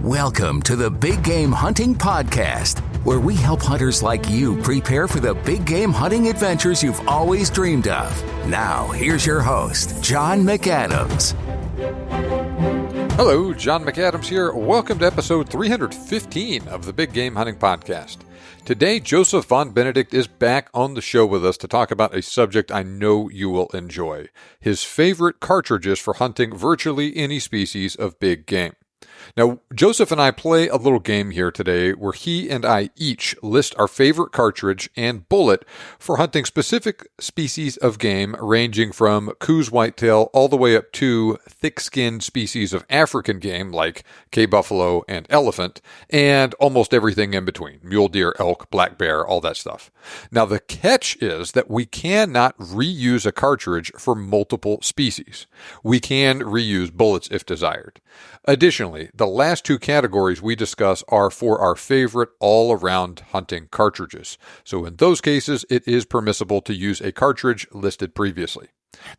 Welcome to the Big Game Hunting Podcast, where we help hunters like you prepare for the big game hunting adventures you've always dreamed of. Now, here's your host, John McAdams. Hello, John McAdams here. Welcome to episode 315 of the Big Game Hunting Podcast. Today, Joseph von Benedikt is back on the show with us to talk about a subject I know you will enjoy: his favorite cartridges for hunting virtually any species of big game. Now, Joseph and I play a little game here today where he and I each list our favorite cartridge and bullet for hunting specific species of game, ranging from coues whitetail all the way up to thick-skinned species of African game like K-buffalo and elephant, and almost everything in between: mule deer, elk, black bear, all that stuff. Now, the catch is that we cannot reuse a cartridge for multiple species. We can reuse bullets if desired. Additionally, the last two categories we discuss are for our favorite all-around hunting cartridges. So in those cases, it is permissible to use a cartridge listed previously.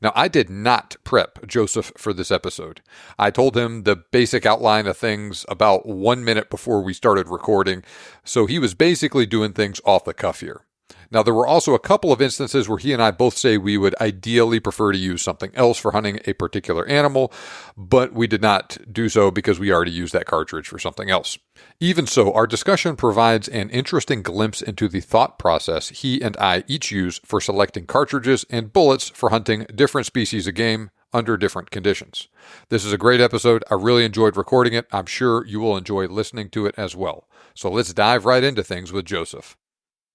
Now, I did not prep Joseph for this episode. I told him the basic outline of things about 1 minute before we started recording, so he was basically doing things off the cuff here. Now, there were also a couple of instances where he and I both say we would ideally prefer to use something else for hunting a particular animal, but we did not do so because we already used that cartridge for something else. Even so, our discussion provides an interesting glimpse into the thought process he and I each use for selecting cartridges and bullets for hunting different species of game under different conditions. This is a great episode. I really enjoyed recording it. I'm sure you will enjoy listening to it as well. So let's dive right into things with Joseph.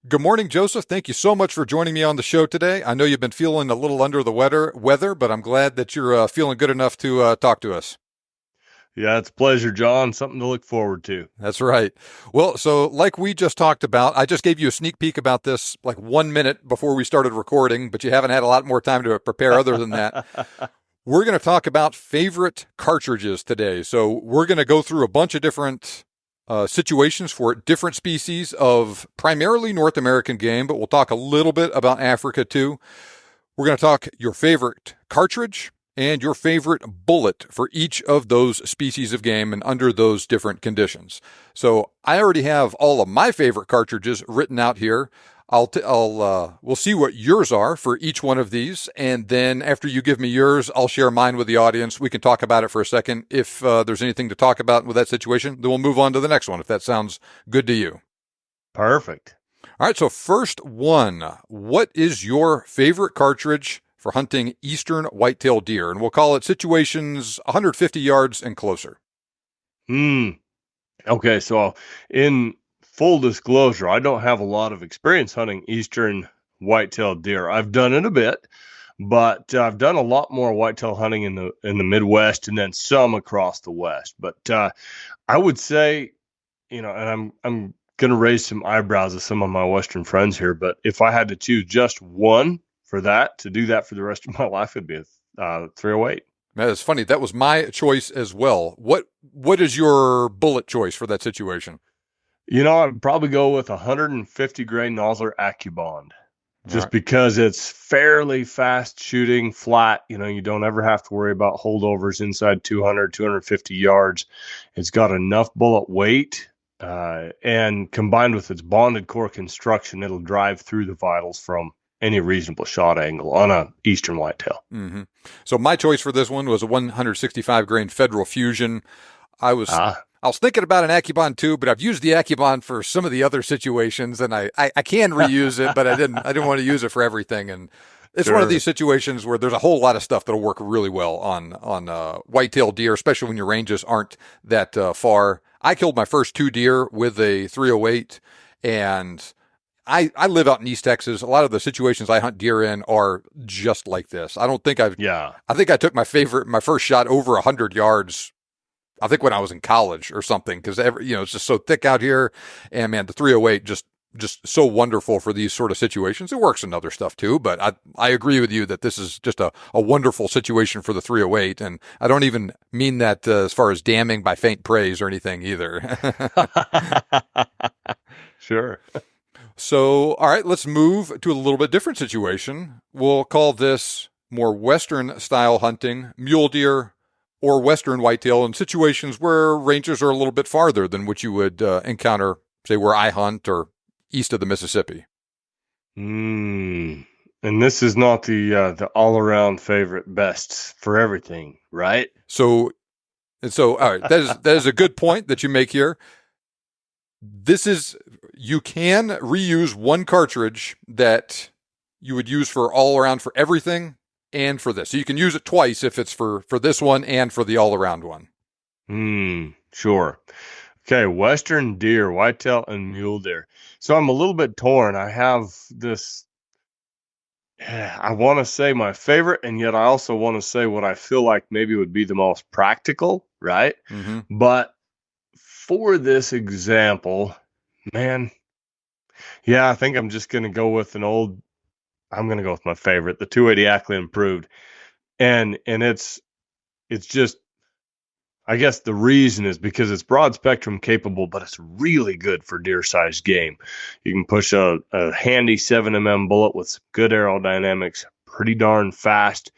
Good morning, Joseph. Thank you so much for joining me on the show today. I know you've been feeling a little under the weather, but I'm glad that you're feeling good enough to talk to us. Yeah, it's a pleasure, John. Something to look forward to. That's right. Well, so like we just talked about, I just gave you a sneak peek about this like 1 minute before we started recording, but you haven't had a lot more time to prepare other than that. We're going to talk about favorite cartridges today. So we're going to go through a bunch of different situations for different species of primarily North American game, but we'll talk a little bit about Africa too. We're going to talk your favorite cartridge and your favorite bullet for each of those species of game and under those different conditions. So I already have all of my favorite cartridges written out here. We'll see what yours are for each one of these, and then after you give me yours, I'll share mine with the audience. We can talk about it for a second. If there's anything to talk about with that situation, then we'll move on to the next one, if that sounds good to you. Perfect. All right, so first one, what is your favorite cartridge for hunting eastern whitetail deer? And we'll call it situations 150 yards and closer. Okay, so in full disclosure, I don't have a lot of experience hunting eastern whitetail deer. I've done it a bit, but I've done a lot more whitetail hunting in the Midwest and then some across the West. But I would say, and I'm going to raise some eyebrows of some of my Western friends here, but if I had to choose just one to do that for the rest of my life, it'd be a 308. Man, it's funny. That was my choice as well. What is your bullet choice for that situation? I'd probably go with 150 grain Nosler AccuBond, just because it's fairly fast shooting, flat. You don't ever have to worry about holdovers inside 200, 250 yards. It's got enough bullet weight, and combined with its bonded core construction, it'll drive through the vitals from any reasonable shot angle on a eastern whitetail. Mm-hmm. So my choice for this one was a 165 grain Federal Fusion. I was thinking about an AccuBond too, but I've used the AccuBond for some of the other situations, and I can reuse it, but I didn't want to use it for everything. And it's one of these situations where there's a whole lot of stuff that'll work really well on whitetail deer, especially when your ranges aren't that far. I killed my first 2 deer with a 308, and I live out in East Texas. A lot of the situations I hunt deer in are just like this. I think I took my first shot over 100 yards. I think when I was in college or something, because it's just so thick out here, and man, the 308 just so wonderful for these sort of situations. It works in other stuff too, but I agree with you that this is just a wonderful situation for the 308, and I don't even mean that as far as damning by faint praise or anything either. Sure. So, all right, let's move to a little bit different situation. We'll call this more Western style hunting, mule deer, or western whitetail in situations where ranges are a little bit farther than what you would encounter, say, where I hunt or east of the Mississippi. And this is not the all-around favorite best for everything, right? So, all right, that is a good point that you make here. You can reuse one cartridge that you would use for all around for everything and for this. So you can use it twice if it's for this one and for the all around one. Sure. Okay, western deer, whitetail, and mule deer. So I'm a little bit torn. I have this, I want to say my favorite, and yet I also want to say what I feel like maybe would be the most practical, right? Mm-hmm. But for this example, man, yeah, I think I'm just going to go with I'm going to go with my favorite, the 280 Ackley Improved. And it's just, I guess the reason is because it's broad spectrum capable, but it's really good for deer sized game. You can push a handy 7mm bullet with some good aerodynamics, pretty darn fast.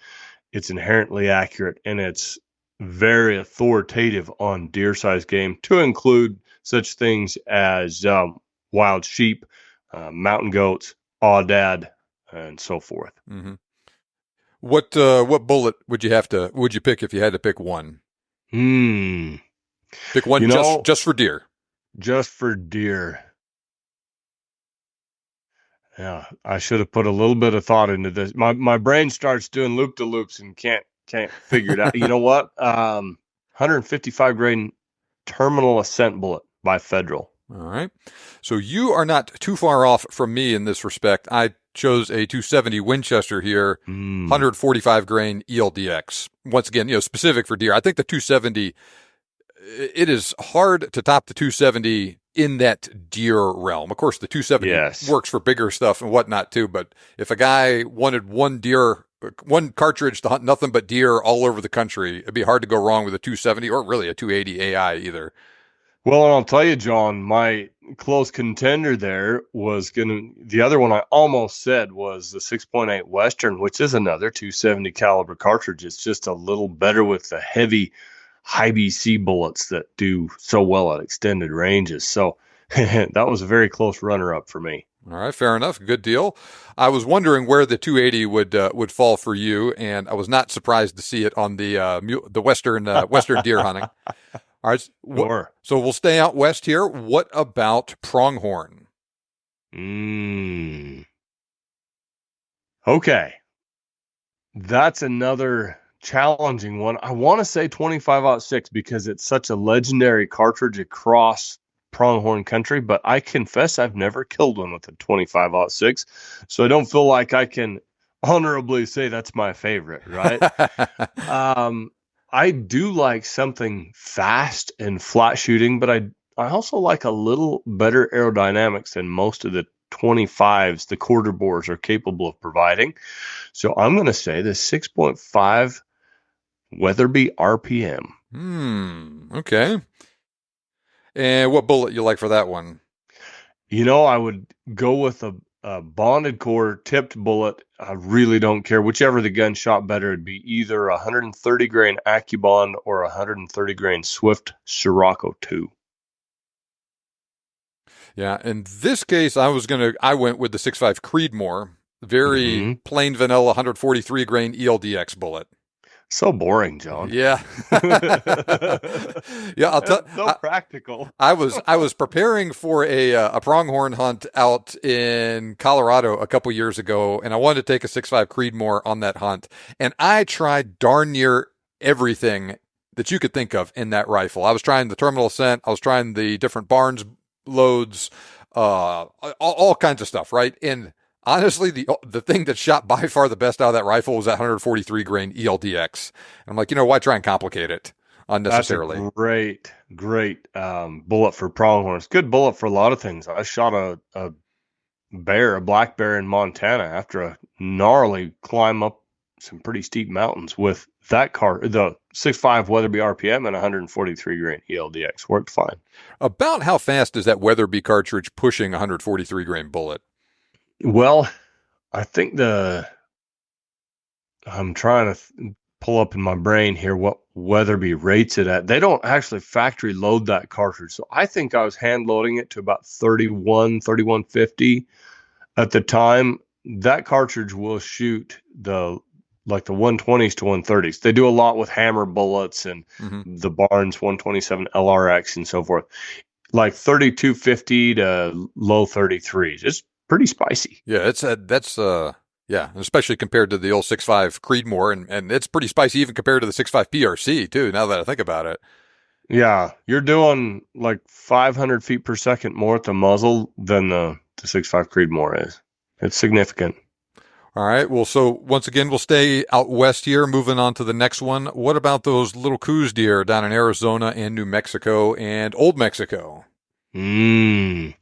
It's inherently accurate, and it's very authoritative on deer sized game, to include such things as wild sheep, mountain goats, aoudad, and so forth. Mm-hmm. What bullet would you pick if you had to pick one? Pick one just for deer. Just for deer. Yeah, I should have put a little bit of thought into this. My brain starts doing loop-de-loops and can't figure it out. You know what? 155 grain terminal ascent bullet by Federal. All right. So you are not too far off from me in this respect. I chose a 270 Winchester here, 145 grain ELDX. Once again, specific for deer. I think the 270, it is hard to top the 270 in that deer realm. Of course, the 270 works for bigger stuff and whatnot too, but if a guy wanted one cartridge to hunt nothing but deer all over the country, it'd be hard to go wrong with a 270 or really a 280 AI either. Well, and I'll tell you, John, my close contender there was the other one I almost said was the 6.8 Western, which is another 270 caliber cartridge. It's just a little better with the heavy high BC bullets that do so well at extended ranges. So that was a very close runner-up for me. All right, fair enough. Good deal. I was wondering where the 280 would fall for you, and I was not surprised to see it on the western deer hunting. All right, so we'll stay out west here. What about pronghorn? Okay, that's another challenging one. I want to say 25-06 because it's such a legendary cartridge across pronghorn country, but I confess I've never killed one with a 25-06, so I don't feel like I can honorably say that's my favorite, right? I do like something fast and flat shooting, but I also like a little better aerodynamics than most of the 25s the quarter bores are capable of providing. So I'm going to say the 6.5 Weatherby RPM. Okay. And what bullet you like for that one? I would go with a bonded core tipped bullet. I really don't care. Whichever the gun shot better, it'd be either 130 grain AccuBond or 130 grain Swift Sirocco 2. Yeah, in this case, I went with the 6.5 Creedmoor, very plain vanilla 143 grain ELDX bullet. So boring, John. Yeah. Yeah, I'll tell so practical. I was preparing for a pronghorn hunt out in Colorado a couple years ago, and I wanted to take a 6.5 Creedmoor on that hunt, and I tried darn near everything that you could think of in that rifle. I was trying the terminal ascent, I was trying the different Barnes loads, all kinds of stuff, right? And honestly, the thing that shot by far the best out of that rifle was that 143 grain ELDX. And I'm like, why try and complicate it unnecessarily? That's a great bullet for pronghorns. Good bullet for a lot of things. I shot a black bear in Montana after a gnarly climb up some pretty steep mountains with that the 6.5 Weatherby RPM and 143 grain ELDX. Worked fine. About how fast is that Weatherby cartridge pushing 143 grain bullet? Well, I think I'm trying to pull up in my brain here what Weatherby rates it at. They don't actually factory load that cartridge. So I think I was hand loading it to about 3150 at the time. That cartridge will shoot the 120s to 130s. They do a lot with hammer bullets and the Barnes 127 LRX and so forth. Like 3250 to low 33s. It's pretty spicy. Yeah, yeah, especially compared to the old 6.5 Creedmoor, and it's pretty spicy even compared to the 6.5 PRC too, now that I think about it. Yeah, you're doing like 500 feet per second more at the muzzle than the 6.5 Creedmoor is. It's significant. All right, well, so once again, we'll stay out west here, moving on to the next one. What about those little coues deer down in Arizona and New Mexico and Old Mexico? You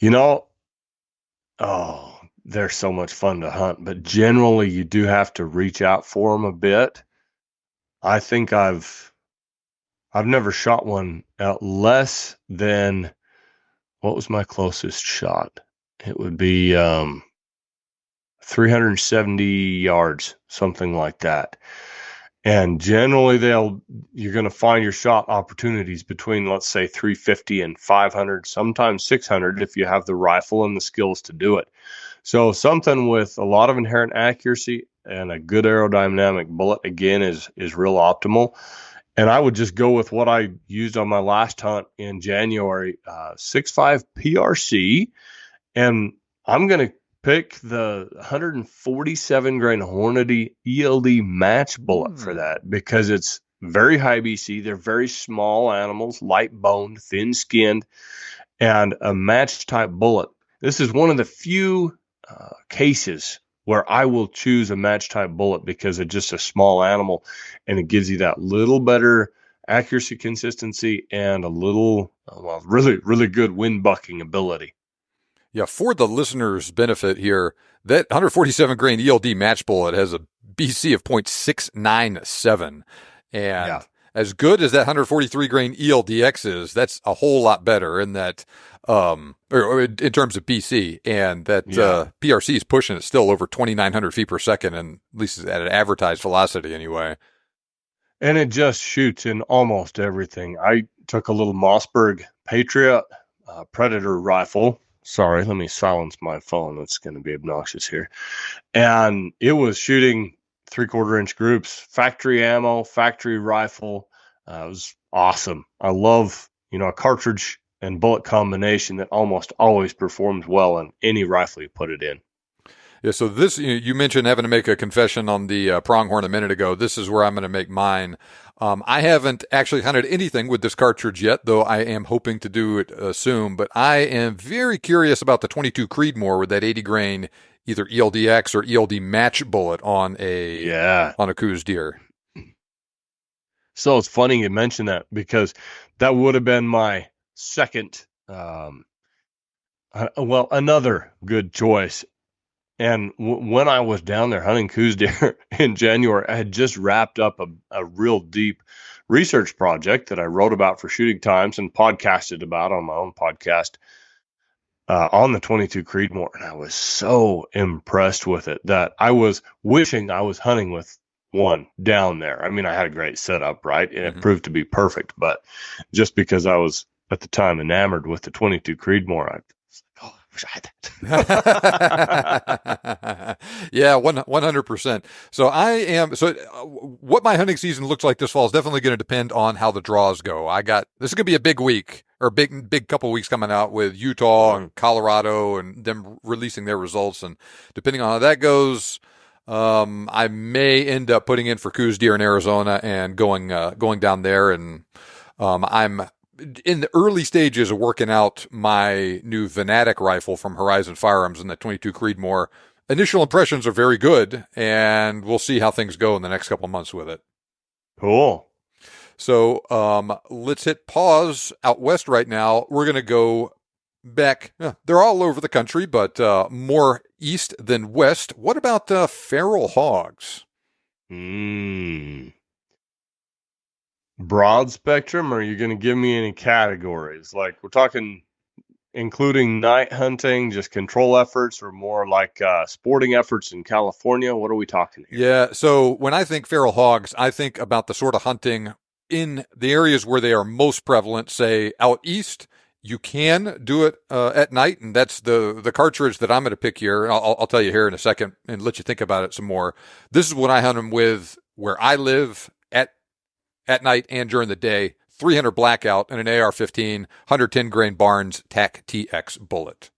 know, they're so much fun to hunt, but generally you do have to reach out for them a bit. I think I've never shot one at less than, what was my closest shot? It would be 370 yards, something like that. And generally you're going to find your shot opportunities between, let's say, 350 and 500, sometimes 600 if you have the rifle and the skills to do it. So something with a lot of inherent accuracy and a good aerodynamic bullet, again, is real optimal. And I would just go with what I used on my last hunt in January, 6.5 PRC. And I'm going to pick the 147 grain Hornady ELD match bullet for that, because it's very high BC. They're very small animals, light boned, thin skinned, and a match type bullet. This is one of the few cases where I will choose a match type bullet because it's just a small animal and it gives you that little better accuracy, consistency, and a little, really, really good wind bucking ability. Yeah, for the listeners' benefit here, that 147 grain ELD match bullet has a BC of .697. And as good as that 143 grain ELDX is, that's a whole lot better in that, or in terms of BC. And that PRC is pushing it still over 2,900 feet per second, and at least at an advertised velocity anyway. And it just shoots in almost everything. I took a little Mossberg Patriot Predator rifle. Sorry, let me silence my phone. That's going to be obnoxious here. And it was shooting 3/4 inch groups, factory ammo, factory rifle. It was awesome. I love, a cartridge and bullet combination that almost always performs well in any rifle you put it in. Yeah, so this, you mentioned having to make a confession on the pronghorn a minute ago. This is where I'm going to make mine. I haven't actually hunted anything with this cartridge yet, though I am hoping to do it soon. But I am very curious about the 22 Creedmoor with that 80 grain, either ELDX or ELD match bullet on a coues deer. So it's funny you mentioned that, because that would have been my second, another good choice. And when I was down there hunting coues deer in January, I had just wrapped up a real deep research project that I wrote about for Shooting Times and podcasted about on my own podcast on the 22 Creedmoor. And I was so impressed with it that I was wishing I was hunting with one down there. I mean, I had a great setup, right? And it proved to be perfect. But just because I was at the time enamored with the 22 Creedmoor, I wish I had that. Yeah, 100%. So what my hunting season looks like this fall is definitely going to depend on how the draws go. This is going to be a big week, or big couple weeks coming out with Utah and Colorado and them releasing their results. And depending on how that goes, I may end up putting in for coues deer in Arizona and going down there. And, I'm in the early stages of working out my new Venatic rifle from Horizon Firearms in the 22 Creedmoor. Initial impressions are very good, and we'll see how things go in the next couple of months with it. Cool. So let's hit pause out west right now. We're going to go back. They're all over the country, but more east than west. What about feral hogs? Broad spectrum, or are you going to give me any categories? Like, we're talking including night hunting, just control efforts, or more like sporting efforts in California? What are we talking here? Yeah, so when I think feral hogs, I think about the sort of hunting in the areas where they are most prevalent, say out east. You can do it at night, and that's the cartridge that I'm going to pick here. And I'll tell you here in a second and let you think about it some more. This is what I hunt them with where I live at night and during the day. 300 blackout and an AR-15, 110 grain Barnes TAC TX bullet.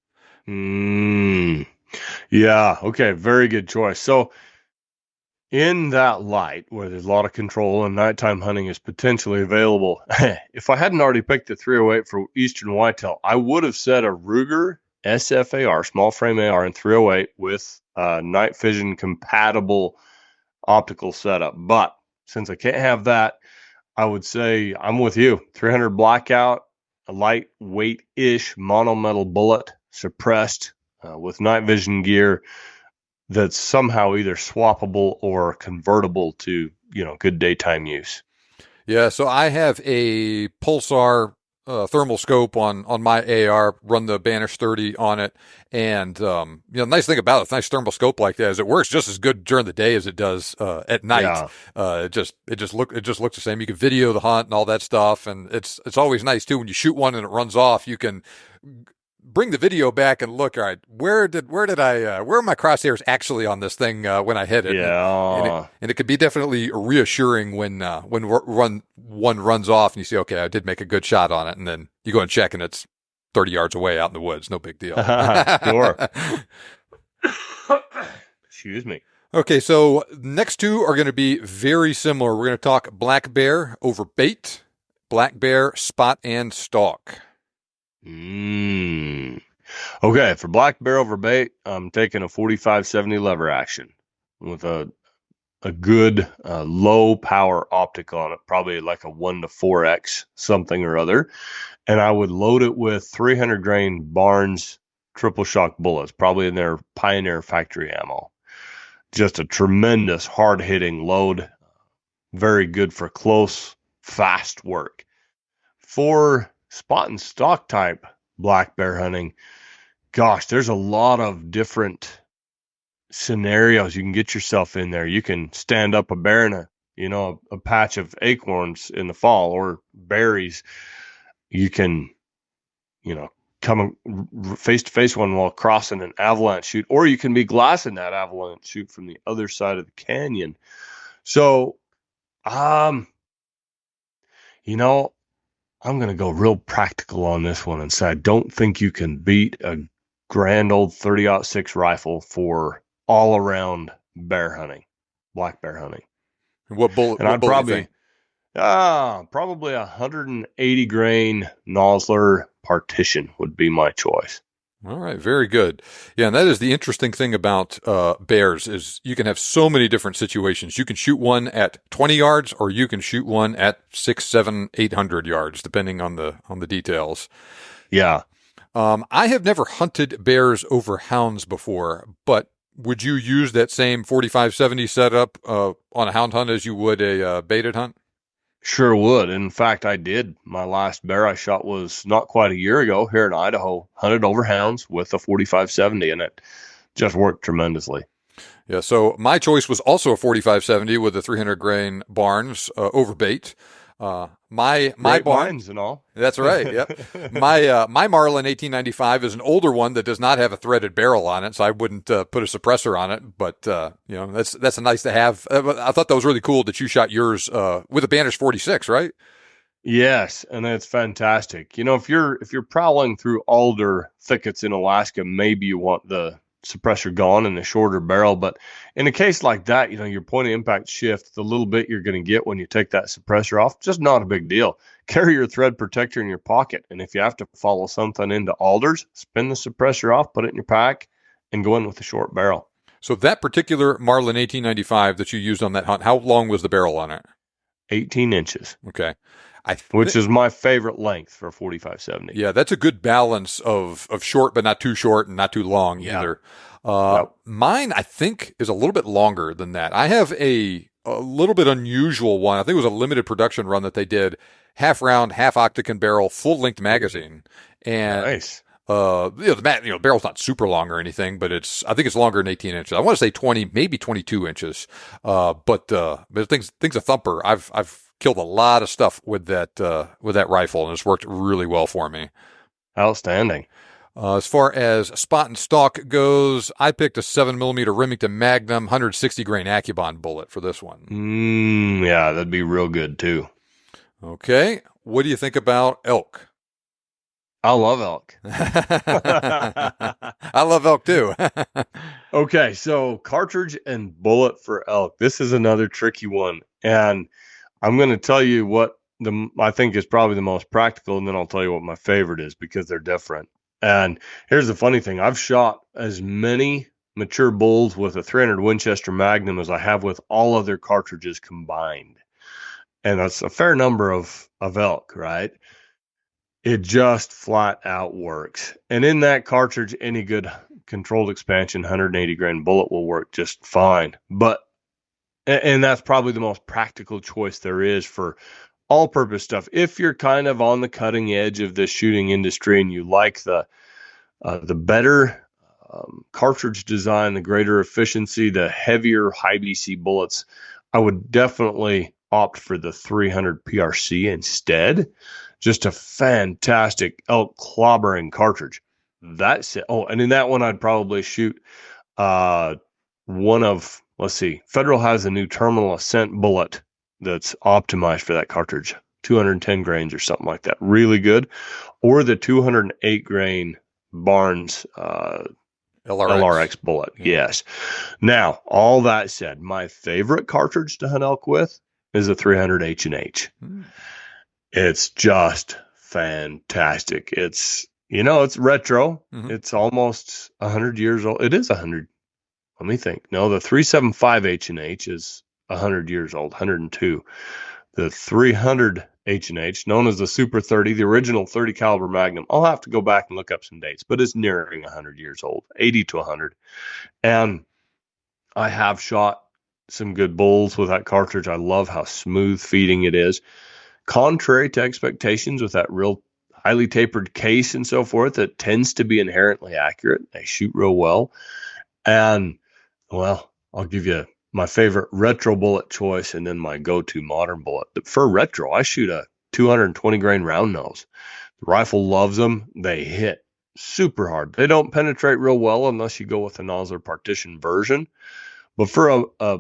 Yeah. Okay. Very good choice. So in that light where there's a lot of control and nighttime hunting is potentially available, if I hadn't already picked the 308 for Eastern whitetail, I would have said a Ruger SFAR, small frame AR, and 308 with night vision compatible optical setup. But since I can't have that, I would say I'm with you. 300 blackout, a lightweight-ish monometal bullet, suppressed with night vision gear that's somehow either swappable or convertible to, good daytime use. Yeah, so I have a Pulsar thermal scope on my AR, run the Banish 30 on it, and the nice thing about it, a nice thermal scope like that, is it works just as good during the day as it does at night. Yeah. It just looks the same. You can video the hunt and all that stuff, and it's always nice too when you shoot one and it runs off. You can bring the video back and look. All right, where are my crosshairs actually on this thing when I hit it? Yeah, and it could be definitely reassuring when one runs off and you say, okay, I did make a good shot on it, and then you go and check and it's 30 yards away out in the woods. No big deal. Sure. Excuse me. Okay, so next two are going to be very similar. We're going to talk black bear over bait, black bear spot and stalk. Okay, for black bear over bait, I'm taking a 45-70 lever action with a good low power optic on it, probably like a 1 to 4x something or other, and I would load it with 300 grain Barnes triple shock bullets, probably in their Pioneer factory ammo. Just a tremendous hard hitting load, very good for close, fast work. For spot and stalk type black bear hunting, gosh, there's a lot of different scenarios you can get yourself in there. You can stand up a bear in a patch of acorns in the fall or berries. You can, come face to face one while crossing an avalanche chute, or you can be glassing that avalanche chute from the other side of the canyon. So, I'm going to go real practical on this one and say I don't think you can beat a grand old 30-06 rifle for all-around bear hunting, black bear hunting. What bullet? And I'd probably 180 grain Nosler partition would be my choice. All right, very good. Yeah, and that is the interesting thing about bears is you can have so many different situations. You can shoot one at 20 yards, or you can shoot one at 600, 700, 800 yards, depending on the details. Yeah. I have never hunted bears over hounds before, but would you use that same 45-70 setup on a hound hunt as you would a baited hunt? Sure would. In fact, I did. My last bear I shot was not quite a year ago here in Idaho, hunted over hounds with a 45-70, and it just worked tremendously. Yeah, so my choice was also a 45-70 with a 300 grain Barnes over bait. My Barnes and all. That's right. Yep. My Marlin 1895 is an older one that does not have a threaded barrel on it, so I wouldn't put a suppressor on it. But that's a nice to have. I thought that was really cool that you shot yours with a Banish 46, right? Yes, and it's fantastic. If you're prowling through alder thickets in Alaska, maybe you want the suppressor gone and a shorter barrel. But in a case like that, your point of impact shift, the little bit you're going to get when you take that suppressor off, just not a big deal. Carry your thread protector in your pocket. And if you have to follow something into alders, spin the suppressor off, put it in your pack, and go in with a short barrel. So that particular Marlin 1895 that you used on that hunt, how long was the barrel on it? 18 inches. Okay. Which is my favorite length for 45-70. Yeah, that's a good balance of short, but not too short and not too long either. Yep. Mine, I think, is a little bit longer than that. I have a little bit unusual one. I think it was a limited production run that they did. Half round, half octagon barrel, full length magazine. And nice. the barrel's not super long or anything, but I think it's longer than 18 inches. I want to say 20, maybe 22 inches. But thing's a thumper. I've killed a lot of stuff with that rifle, and it's worked really well for me. Outstanding. As far as spot and stock goes, I picked a 7mm Remington Magnum 160 grain Accubon bullet for this one. Yeah, that'd be real good too. Okay. What do you think about elk? I love elk. I love elk too. Okay, so cartridge and bullet for elk. This is another tricky one. And I'm going to tell you what I think is probably the most practical, and then I'll tell you what my favorite is because they're different. And here's the funny thing. I've shot as many mature bulls with a 300 Winchester Magnum as I have with all other cartridges combined. And that's a fair number of elk, right? It just flat out works. And in that cartridge, any good controlled expansion 180 grain bullet will work just fine. And that's probably the most practical choice there is for all-purpose stuff. If you're kind of on the cutting edge of the shooting industry and you like the better cartridge design, the greater efficiency, the heavier high BC bullets, I would definitely opt for the 300 PRC instead. Just a fantastic elk clobbering cartridge. That's it. Oh, and in that one, I'd probably shoot one of, let's see, Federal has a new terminal ascent bullet that's optimized for that cartridge, 210 grains or something like that. Really good. Or the 208 grain Barnes LRX bullet. Yeah. Yes. Now, all that said, my favorite cartridge to hunt elk with is a 300 H&H. It's just fantastic. It's retro. Mm-hmm. It's almost 100 years old. It is 100. Let me think. No, the 375 H&H is 100 years old, 102. The 300 H&H, known as the Super 30, the original 30 caliber Magnum. I'll have to go back and look up some dates, but it's nearing 100 years old, 80 to 100. And I have shot some good bulls with that cartridge. I love how smooth feeding it is. Contrary to expectations with that real highly tapered case and so forth, it tends to be inherently accurate. They shoot real well. And, well, I'll give you my favorite retro bullet choice and then my go-to modern bullet. For retro, I shoot a 220 grain round nose. The rifle loves them. They hit super hard. They don't penetrate real well unless you go with the nozzler partition version. But for a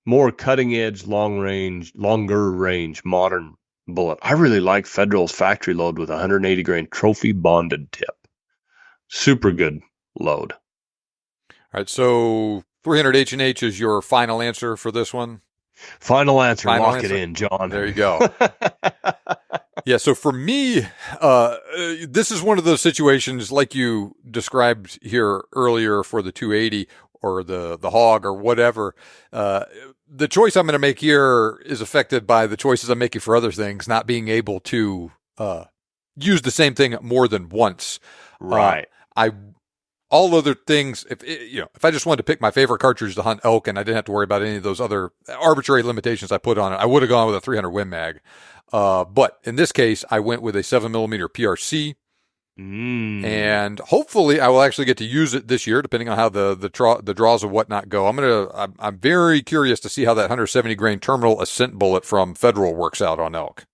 more cutting-edge, longer range modern bullet, I really like Federal's factory load with 180 grain trophy bonded tip. Super good load. All right, so 300 H&H is your final answer for this one? Final answer. Lock it in, John. There you go. Yeah, so for me, this is one of those situations like you described here earlier for the 280 or the hog or whatever. The choice I'm going to make here is affected by the choices I'm making for other things, not being able to use the same thing more than once. Right. All other things, if I just wanted to pick my favorite cartridge to hunt elk and I didn't have to worry about any of those other arbitrary limitations I put on it, I would have gone with a 300 Win Mag. But in this case, I went with a 7mm PRC. And hopefully I will actually get to use it this year, depending on how the draws and whatnot go. I'm very curious to see how that 170 grain terminal ascent bullet from Federal works out on elk.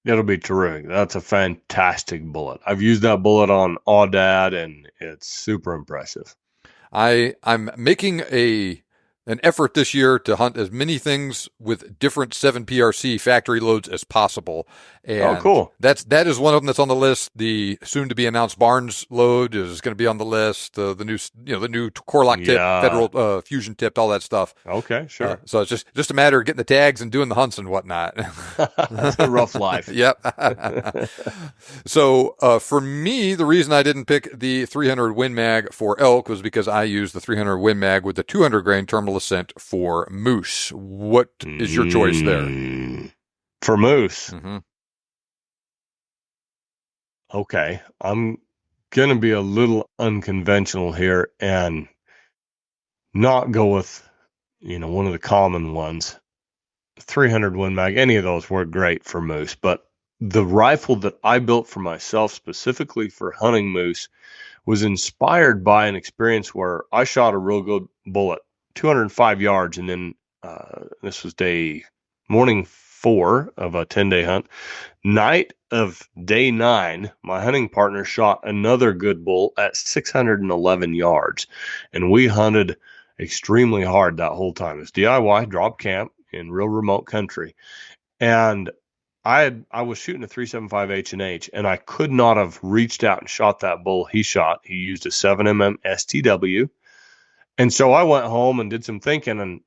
It'll be terrific. That's a fantastic bullet. I've used that bullet on Aoudad, and it's super impressive. I'm making an effort this year to hunt as many things with different 7PRC factory loads as possible. And cool. That is one of them that's on the list. The soon to be announced Barnes load is going to be on the list. The new Core-Lokt tip, Federal fusion tipped, all that stuff. Okay, sure. So it's just a matter of getting the tags and doing the hunts and whatnot. That's a rough life. Yep. So for me, the reason I didn't pick the 300 Win Mag for elk was because I used the 300 Win Mag with the 200 grain terminal ascent for moose. What is your choice there? For moose? Mm-hmm. Okay, I'm going to be a little unconventional here and not go with, one of the common ones. 300 Win Mag, any of those work great for moose, but the rifle that I built for myself specifically for hunting moose was inspired by an experience where I shot a real good bullet, 205 yards, and then this was morning 4 of a 10-day hunt. Night of day 9, my hunting partner shot another good bull at 611 yards, and we hunted extremely hard that whole time. It's DIY, drop camp in real remote country, and I was shooting a 375 H&H, and I could not have reached out and shot that bull he shot. He used a 7mm STW. And so I went home and did some thinking, and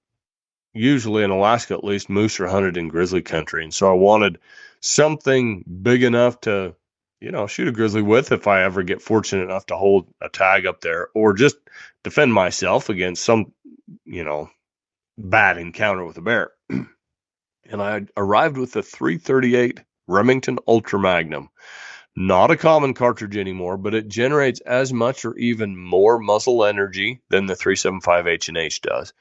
usually in Alaska, at least, moose are hunted in grizzly country. And so I wanted something big enough to, shoot a grizzly with if I ever get fortunate enough to hold a tag up there, or just defend myself against some, bad encounter with a bear. And I arrived with the 338 Remington Ultra Magnum. Not a common cartridge anymore, but it generates as much or even more muzzle energy than the 375 H&H does.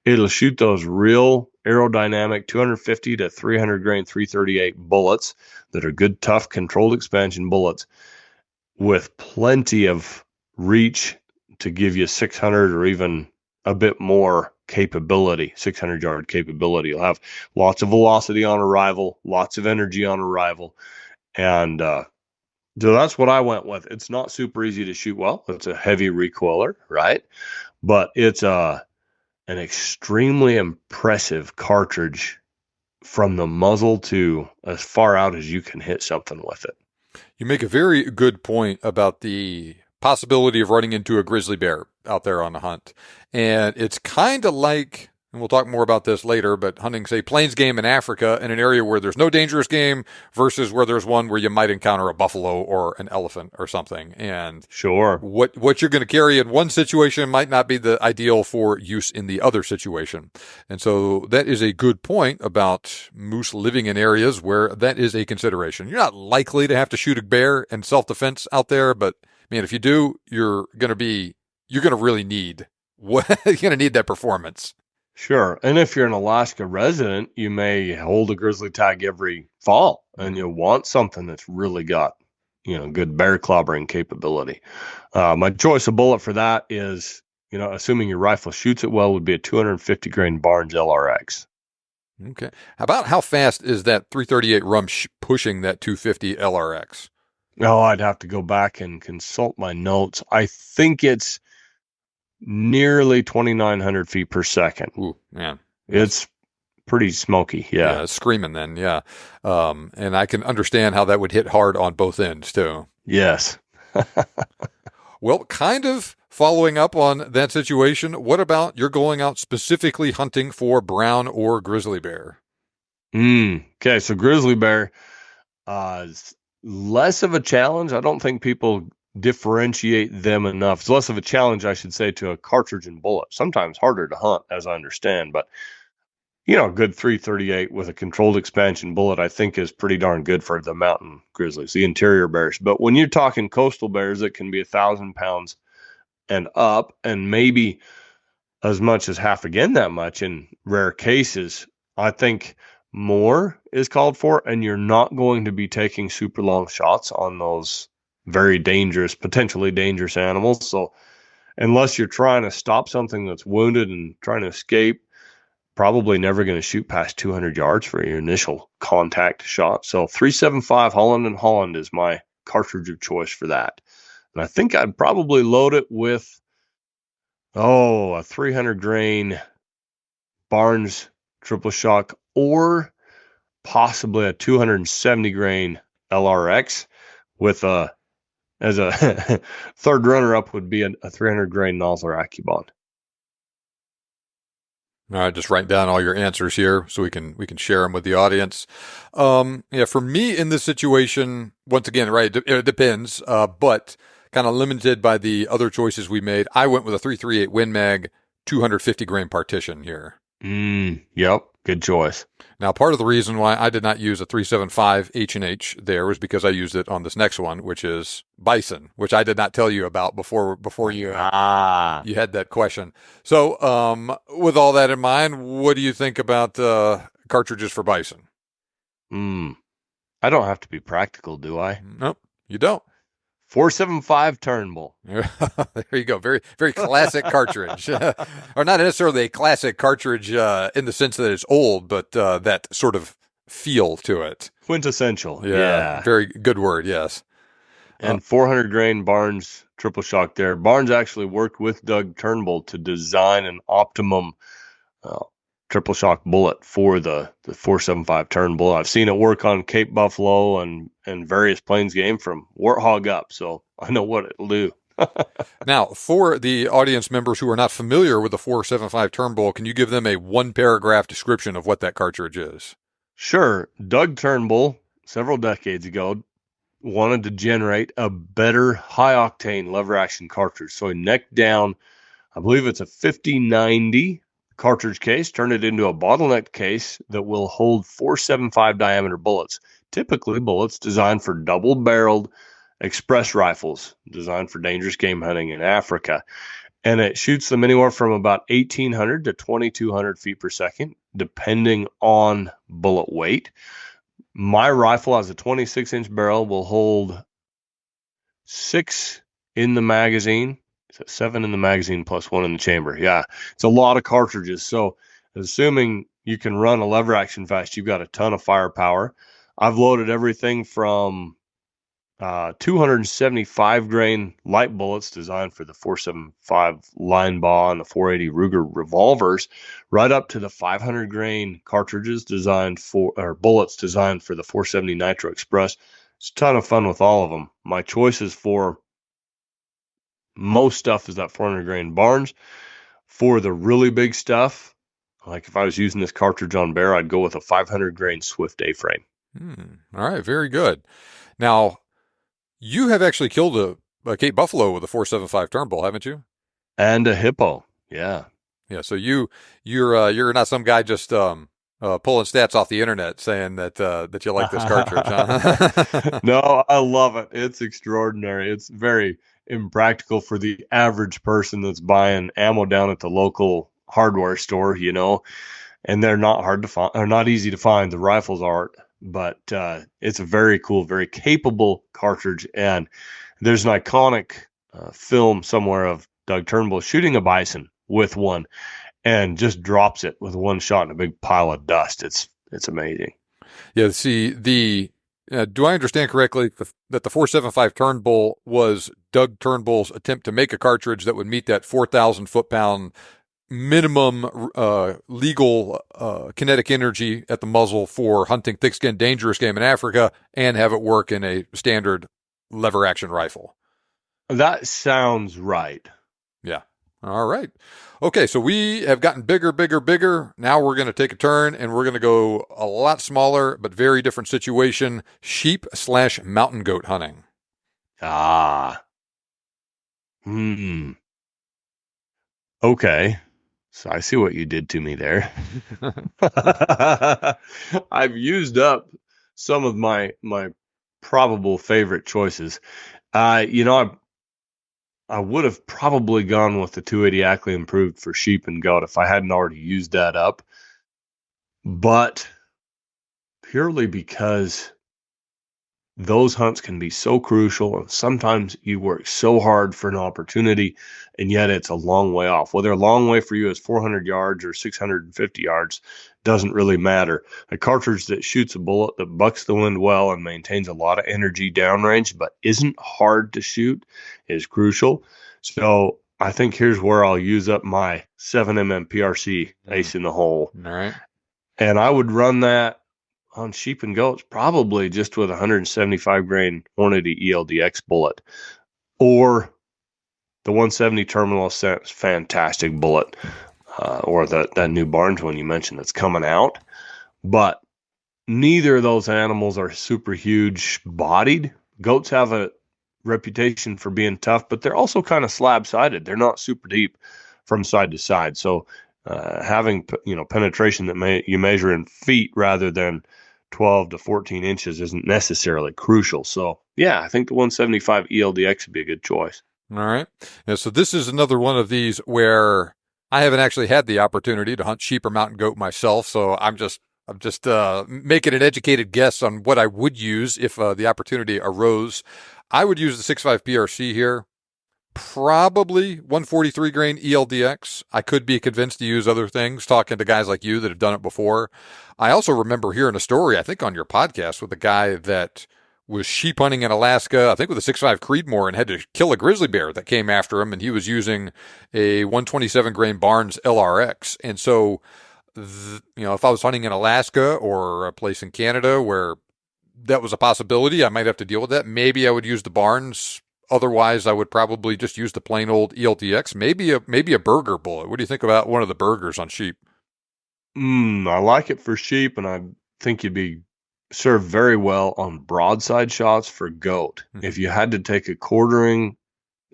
It'll shoot those real aerodynamic 250 to 300 grain 338 bullets that are good, tough, controlled expansion bullets with plenty of reach to give you 600 or even a bit more capability, 600-yard capability. You'll have lots of velocity on arrival, lots of energy on arrival, and so that's what I went with. It's not super easy to shoot well. It's a heavy recoiler, right? But it's an extremely impressive cartridge from the muzzle to as far out as you can hit something with it. You make a very good point about the possibility of running into a grizzly bear out there on the hunt. And it's kind of like, and we'll talk more about this later, but hunting, say, plains game in Africa in an area where there's no dangerous game versus where there's one where you might encounter a buffalo or an elephant or something. And sure, what you're going to carry in one situation might not be the ideal for use in the other situation. And so that is a good point about moose living in areas where that is a consideration. You're not likely to have to shoot a bear in self-defense out there, but man, if you do, you're going to really need you're going to need that performance. Sure. And if you're an Alaska resident, you may hold a grizzly tag every fall, and you want something that's really got, good bear clobbering capability. My choice of bullet for that is, assuming your rifle shoots it well, would be a 250 grain Barnes LRX. Okay. How fast is that 338 rum pushing that 250 LRX? Oh, I'd have to go back and consult my notes. I think it's nearly 2,900 feet per second. Ooh, man. It's pretty smoky. Yeah. It's screaming then. Yeah. And I can understand how that would hit hard on both ends too. Yes. Well, kind of following up on that situation, what about you're going out specifically hunting for brown or grizzly bear? Okay. So grizzly bear, less of a challenge. I don't think people differentiate them enough. It's less of a challenge, I should say, to a cartridge and bullet. Sometimes harder to hunt, as I understand, but a good 338 with a controlled expansion bullet, I think, is pretty darn good for the mountain grizzlies, the interior bears. But when you're talking coastal bears, it can be 1,000 pounds and up, and maybe as much as half again that much in rare cases. I think more is called for, and you're not going to be taking super long shots on those very dangerous, potentially dangerous animals. So unless you're trying to stop something that's wounded and trying to escape, probably never going to shoot past 200 yards for your initial contact shot. So 375 Holland & Holland is my cartridge of choice for that. And I think I'd probably load it with, a 300 grain Barnes triple shock, or possibly a 270 grain LRX with as a third runner-up would be a 300 grain Nosler AccuBond. All right, just write down all your answers here so we can share them with the audience. For me in this situation, once again, right, it depends, but kind of limited by the other choices we made. I went with a 338 Win Mag 250 grain partition here. Yep. Good choice. Now, part of the reason why I did not use a 375 H&H there was because I used it on this next one, which is bison, which I did not tell you about before you had that question. So, with all that in mind, what do you think about cartridges for bison? I don't have to be practical, do I? Nope, you don't. 475 Turnbull. There you go. Very, very classic cartridge, or not necessarily a classic cartridge in the sense that it's old, but that sort of feel to it. Quintessential. Yeah, Yeah. very good word. Yes. And 400 grain Barnes triple shock there. Barnes actually worked with Doug Turnbull to design an optimum triple shock bullet for the 475 Turnbull. I've seen it work on Cape Buffalo and various plains game from Warthog up, so I know what it'll do. Now, for the audience members who are not familiar with the 475 Turnbull, can you give them a one-paragraph description of what that cartridge is? Sure. Doug Turnbull, several decades ago, wanted to generate a better high-octane lever-action cartridge. So he necked down, I believe it's a 5090 cartridge case, turned it into a bottleneck case that will hold 475 diameter bullets, typically bullets designed for double-barreled express rifles, designed for dangerous game hunting in Africa. And it shoots them anywhere from about 1,800 to 2,200 feet per second, depending on bullet weight. My rifle has a 26-inch barrel, will hold 6 in the magazine. So 7 in the magazine plus 1 in the chamber. Yeah, it's a lot of cartridges. So assuming you can run a lever action fast, you've got a ton of firepower. I've loaded everything from 275 grain light bullets designed for the 475 line ball and the 480 Ruger revolvers, right up to the 500 grain cartridges designed for, or bullets designed for the 470 Nitro Express. It's a ton of fun with all of them. My choices for most stuff is that 400 grain Barnes. For the really big stuff, like if I was using this cartridge on bear, I'd go with a 500 grain Swift A-frame. All right, very good. Now, you have actually killed a Cape Buffalo with a 475 Turnbull, haven't you? And a hippo, yeah. Yeah, so you're not some guy just pulling stats off the internet saying that you like this cartridge, huh? No, I love it. It's extraordinary. It's very impractical for the average person that's buying ammo down at the local hardware store, and they're not hard to find, or not easy to find. The rifles aren't, but it's a very cool, very capable cartridge. And there's an iconic film somewhere of Doug Turnbull shooting a bison with one and just drops it with one shot in a big pile of dust. It's amazing. Yeah, see, do I understand correctly that the 475 Turnbull was Doug Turnbull's attempt to make a cartridge that would meet that 4,000 foot-pound minimum legal kinetic energy at the muzzle for hunting thick-skinned dangerous game in Africa and have it work in a standard lever-action rifle? That sounds right. Yeah. All right. Okay, so we have gotten bigger, bigger, bigger. Now we're going to take a turn and we're going to go a lot smaller, but very different situation. Sheep/mountain goat hunting. Okay. So I see what you did to me there. I've used up some of my probable favorite choices. I would have probably gone with the 280 Ackley Improved for sheep and goat if I hadn't already used that up. But purely because those hunts can be so crucial, and sometimes you work so hard for an opportunity, and yet it's a long way off. Whether a long way for you is 400 yards or 650 yards doesn't really matter. A cartridge that shoots a bullet that bucks the wind well and maintains a lot of energy downrange but isn't hard to shoot is crucial. So I think here's where I'll use up my 7mm PRC ace in the hole. All right. And I would run that on sheep and goats, probably just with 175 grain Hornady ELDX bullet, or the 170 Terminal Sense fantastic bullet, or that new Barnes one you mentioned that's coming out. But neither of those animals are super huge bodied. Goats have a reputation for being tough, but they're also kind of slab sided. They're not super deep from side to side. So having penetration that you measure in feet rather than 12 to 14 inches isn't necessarily crucial. So yeah, I think the 175 ELDX would be a good choice. All right. Yeah, so this is another one of these where I haven't actually had the opportunity to hunt sheep or mountain goat myself. So I'm just I'm just making an educated guess on what I would use if the opportunity arose. I would use the 6.5 PRC here. Probably 143 grain ELDX. I could be convinced to use other things, talking to guys like you that have done it before. I also remember hearing a story, I think on your podcast, with a guy that was sheep hunting in Alaska, I think with a 6.5 Creedmoor, and had to kill a grizzly bear that came after him, and he was using a 127 grain Barnes LRX. And so, if I was hunting in Alaska or a place in Canada where that was a possibility, I might have to deal with that. Maybe I would use the Barnes. Otherwise, I would probably just use the plain old ELTX, maybe a burger bullet. What do you think about one of the burgers on sheep? I like it for sheep, and I think you'd be served very well on broadside shots for goat. Mm-hmm. If you had to take a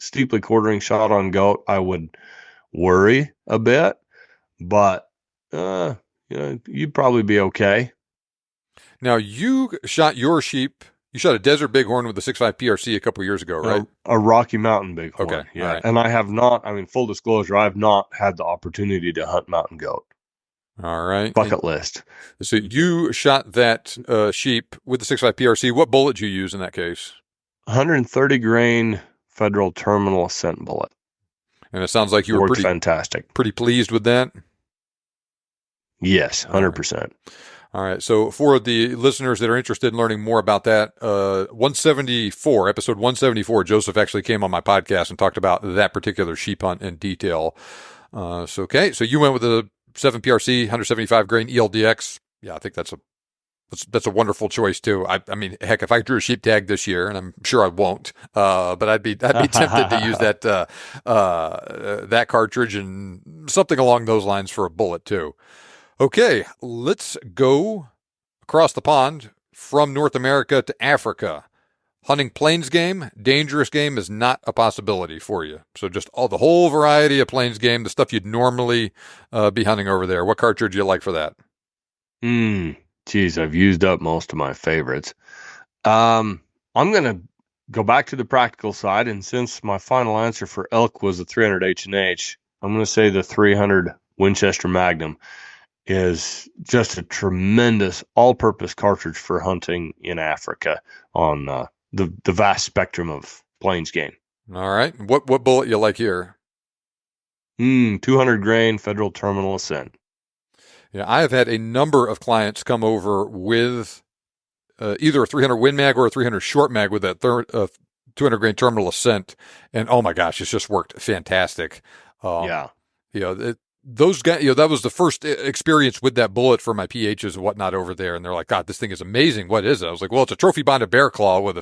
steeply quartering shot on goat, I would worry a bit, but you'd probably be okay. Now, you shot your sheep. You shot a desert bighorn with the 6.5 PRC a couple of years ago, right? A Rocky Mountain bighorn. Okay. Yeah. Right. And I have not, full disclosure, I have not had the opportunity to hunt mountain goat. All right. Bucket list. So you shot that sheep with the 6.5 PRC. What bullet did you use in that case? 130 grain Federal Terminal Ascent bullet. And it sounds like you were fantastic. Pretty pleased with that? Yes, 100%. All right. So for the listeners that are interested in learning more about that, 174, episode 174, Joseph actually came on my podcast and talked about that particular sheep hunt in detail. So you went with the 7 PRC, 175 grain ELDX. Yeah, I think that's a wonderful choice too. I mean, heck, if I drew a sheep tag this year, and I'm sure I won't, but I'd be tempted to use that cartridge and something along those lines for a bullet too. Okay, let's go across the pond from North America to Africa. Hunting plains game, dangerous game is not a possibility for you. So just the whole variety of plains game, the stuff you'd normally be hunting over there. What cartridge do you like for that? Geez, I've used up most of my favorites. I'm going to go back to the practical side, and since my final answer for elk was the 300 H&H, I'm going to say the 300 Winchester Magnum is just a tremendous all-purpose cartridge for hunting in Africa on the vast spectrum of plains game. All right. What bullet you like here? 200 grain Federal Terminal Ascent. Yeah, I have had a number of clients come over with either a 300 Win Mag or a 300 Short Mag with that 200 grain Terminal Ascent, and oh my gosh, it's just worked fantastic. Those guys, that was the first experience with that bullet for my PHs and whatnot over there. And they're like, God, this thing is amazing. What is it? I was like, well, it's a trophy bonded bear claw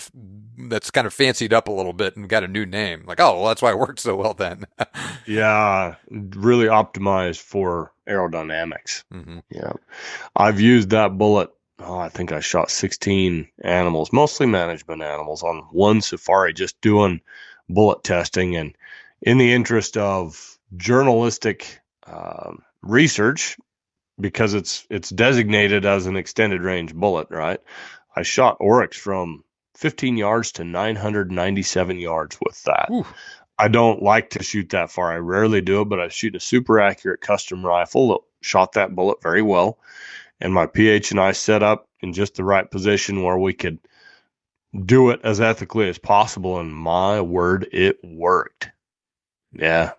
that's kind of fancied up a little bit and got a new name. Like, oh, well, that's why it worked so well then. Yeah. Really optimized for aerodynamics. Mm-hmm. Yeah. I've used that bullet. I think I shot 16 animals, mostly management animals, on one safari, just doing bullet testing. And in the interest of journalistic research, because it's designated as an extended range bullet, right? I shot oryx from 15 yards to 997 yards with that. Ooh. I don't like to shoot that far. I rarely do it, but I shoot a super accurate custom rifle that shot that bullet very well. And my PH and I set up in just the right position where we could do it as ethically as possible. And my word, it worked. Yeah.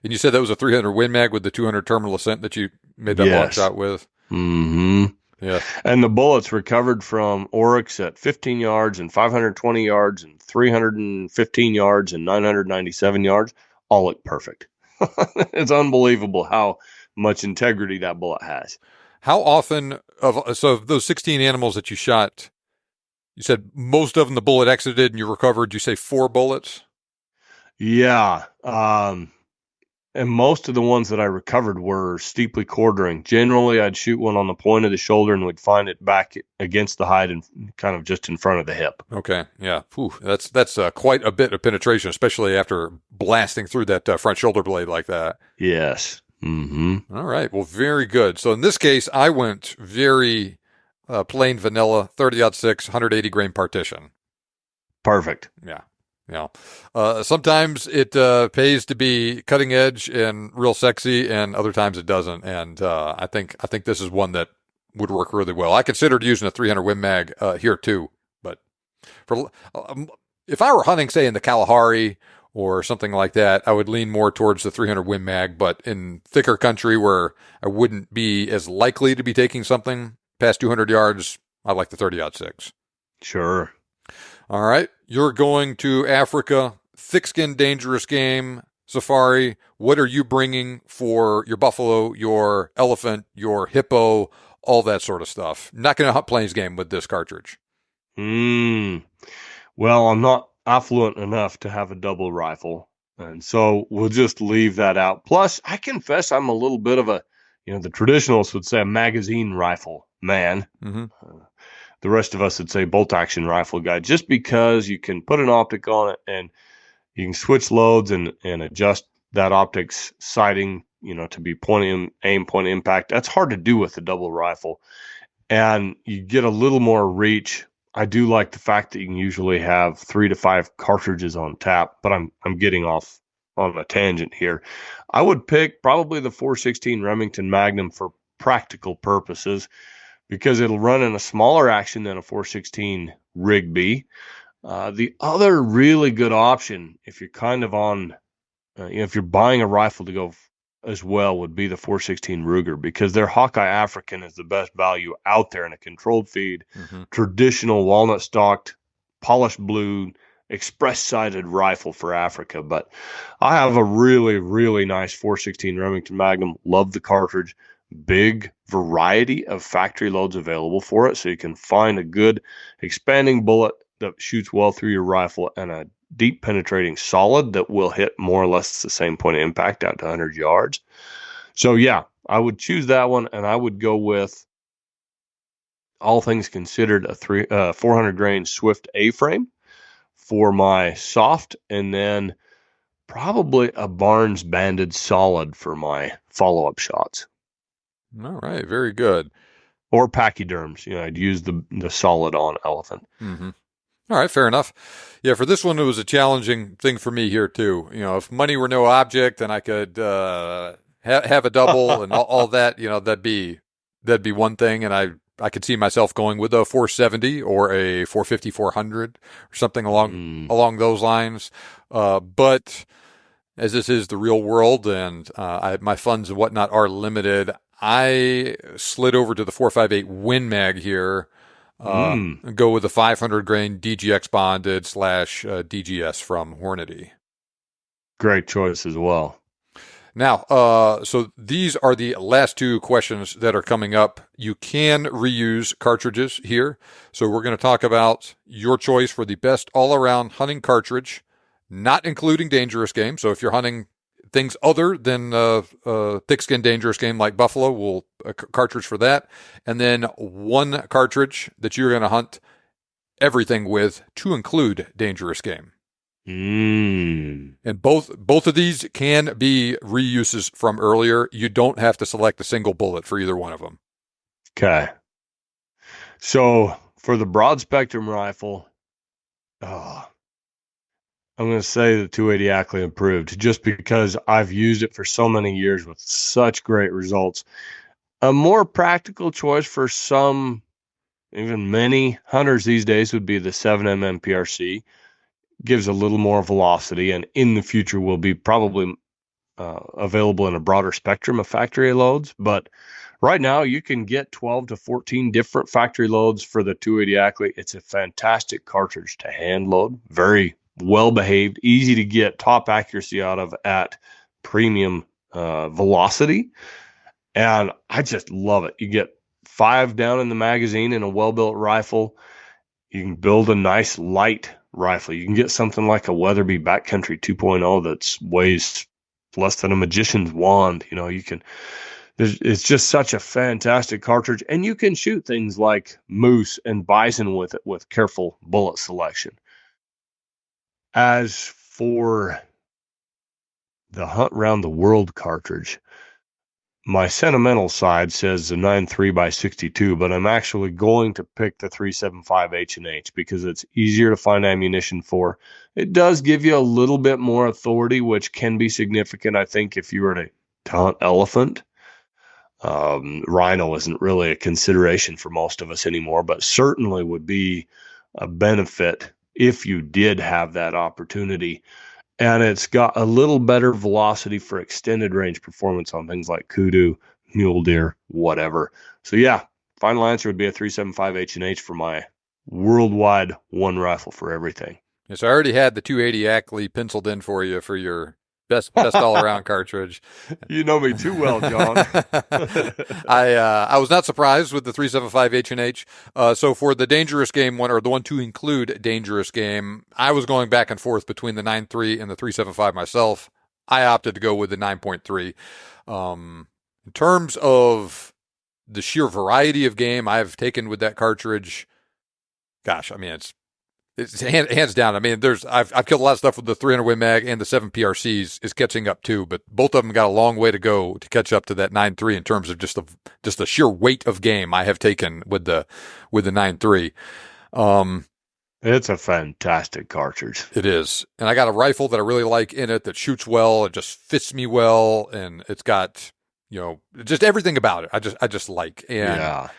And you said that was a 300 Win Mag with the 200 Terminal Ascent that you made that long shot with? Mm-hmm. Yeah. And the bullets recovered from oryx at 15 yards and 520 yards and 315 yards and 997 yards all look perfect. It's unbelievable how much integrity that bullet has. How often of those 16 animals that you shot, you said most of them the bullet exited and you recovered, you say 4 bullets? Yeah. And most of the ones that I recovered were steeply quartering. Generally, I'd shoot one on the point of the shoulder and we'd find it back against the hide and kind of just in front of the hip. Okay, yeah. Whew. That's quite a bit of penetration, especially after blasting through that front shoulder blade like that. Yes. Mm-hmm. All right. Well, very good. So in this case, I went very plain vanilla, 30-06, 180 grain partition. Perfect. Yeah. Yeah. Sometimes it pays to be cutting edge and real sexy, and other times it doesn't. And I think this is one that would work really well. I considered using a 300 Win Mag here too, but for if I were hunting, say in the Kalahari or something like that, I would lean more towards the 300 Win Mag. But in thicker country where I wouldn't be as likely to be taking something past 200 yards, I like the 30-06. Sure. All right, you're going to Africa, thick-skinned, dangerous game, safari. What are you bringing for your buffalo, your elephant, your hippo, all that sort of stuff? Not going to hunt plains game with this cartridge. Well, I'm not affluent enough to have a double rifle, and so we'll just leave that out. Plus, I confess I'm a little bit of a, the traditionalists would say a magazine rifle man. Mm-hmm. The rest of us would say bolt action rifle guy, just because you can put an optic on it and you can switch loads and adjust that optic's sighting, to be aim, point impact. That's hard to do with a double rifle. And you get a little more reach. I do like the fact that you can usually have 3 to 5 cartridges on tap, but I'm getting off on a tangent here. I would pick probably the 416 Remington Magnum for practical purposes, because it'll run in a smaller action than a 416 Rigby. The other really good option, if you're kind of on, if you're buying a rifle to go as well, would be the 416 Ruger, because their Hawkeye African is the best value out there in a controlled feed, traditional walnut stalked, polished blue, express-sighted rifle for Africa. But I have a really, really nice 416 Remington Magnum. Love the cartridge. Big variety of factory loads available for it, so you can find a good expanding bullet that shoots well through your rifle and a deep penetrating solid that will hit more or less the same point of impact out to 100 yards. So yeah, I would choose that one, and I would go with, all things considered, a 400 grain Swift A-frame for my soft, and then probably a Barnes banded solid for my follow-up shots. All right, very good. Or pachyderms. I'd use the solid on elephant. Mm-hmm. All right, fair enough. Yeah, for this one, it was a challenging thing for me here, too. If money were no object and I could have a double and all that, that'd be one thing. And I could see myself going with a 470 or a 450, 400 or something along those lines. But as this is the real world and my funds and whatnot are limited, I slid over to the 458 Win Mag here. Go with the 500 grain DGX bonded / DGS from Hornady. Great choice as well. Now, so these are the last 2 questions that are coming up. You can reuse cartridges here. So we're going to talk about your choice for the best all-around hunting cartridge, not including dangerous game. So if you're hunting things other than thick-skinned dangerous game like buffalo, we'll cartridge for that. And then one cartridge that you're going to hunt everything with to include dangerous game. And both of these can be reuses from earlier. You don't have to select a single bullet for either one of them. Okay. So for the broad spectrum rifle, I'm going to say the 280 Ackley Improved, just because I've used it for so many years with such great results. A more practical choice for some, even many hunters these days, would be the 7mm PRC. Gives a little more velocity, and in the future will be probably available in a broader spectrum of factory loads. But right now you can get 12 to 14 different factory loads for the 280 Ackley. It's a fantastic cartridge to hand load, very well behaved, easy to get top accuracy out of at premium velocity. And I just love it. You get 5 down in the magazine in a well-built rifle. You can build a nice light rifle. You can get something like a Weatherby Backcountry 2.0 that weighs less than a magician's wand. It's just such a fantastic cartridge, and you can shoot things like moose and bison with it with careful bullet selection. As for the Hunt Round the World cartridge, my sentimental side says the 9.3x62, but I'm actually going to pick the 375 H&H because it's easier to find ammunition for. It does give you a little bit more authority, which can be significant, I think, if you were to hunt elephant. Rhino isn't really a consideration for most of us anymore, but certainly would be a benefit if you did have that opportunity. And it's got a little better velocity for extended range performance on things like kudu, mule deer, whatever. So yeah, final answer would be a 375 H&H for my worldwide one rifle for everything. Yes, I already had the 280 Ackley penciled in for you for your best all around cartridge. You know me too well, John. I was not surprised with the 375 H&H. So for the dangerous game one, or the one to include dangerous game, I was going back and forth between the 9.3 and the 375 myself. I opted to go with the 9.3. In terms of the sheer variety of game I've taken with that cartridge, gosh, I mean, it's hands down. I mean, I've killed a lot of stuff with the 300 Win Mag, and the 7 PRCs is catching up too, but both of them got a long way to go to catch up to that 9.3 in terms of just the sheer weight of game I have taken with the 9.3. It's a fantastic cartridge. It is. And I got a rifle that I really like in it that shoots well. It just fits me well. And it's got, just everything about it. I just like. And yeah.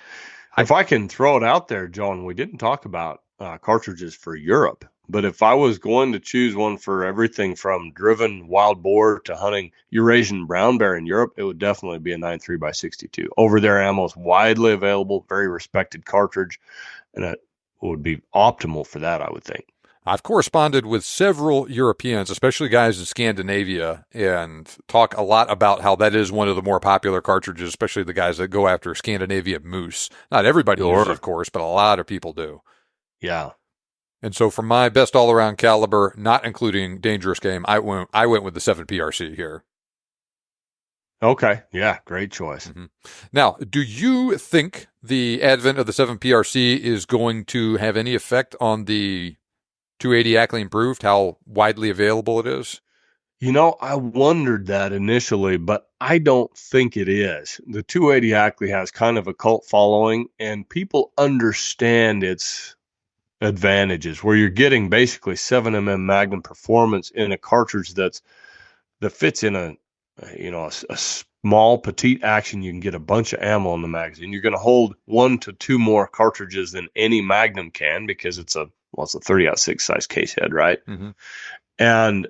If I can throw it out there, John, we didn't talk about cartridges for Europe, but if I was going to choose one for everything from driven wild boar to hunting Eurasian brown bear in Europe, it would definitely be a 9.3x62. Over there, ammo is widely available, very respected cartridge, and it would be optimal for that, I would think. I've corresponded with several Europeans, especially guys in Scandinavia, and talk a lot about how that is one of the more popular cartridges, especially the guys that go after Scandinavian moose. Not everybody uses, of course, but a lot of people do. Yeah. And so for my best all-around caliber, not including dangerous game, I went with the 7 PRC here. Okay. Yeah, great choice. Mm-hmm. Now, do you think the advent of the 7 PRC is going to have any effect on the 280 Ackley Improved, how widely available it is? I wondered that initially, but I don't think it is. The 280 Ackley has kind of a cult following, and people understand its advantages, where you're getting basically 7mm Magnum performance in a cartridge that fits in a small petite action. You can get a bunch of ammo in the magazine. You're going to hold 1 to 2 more cartridges than any Magnum can, because it's a 30-06 size case head, right? Mm-hmm. And a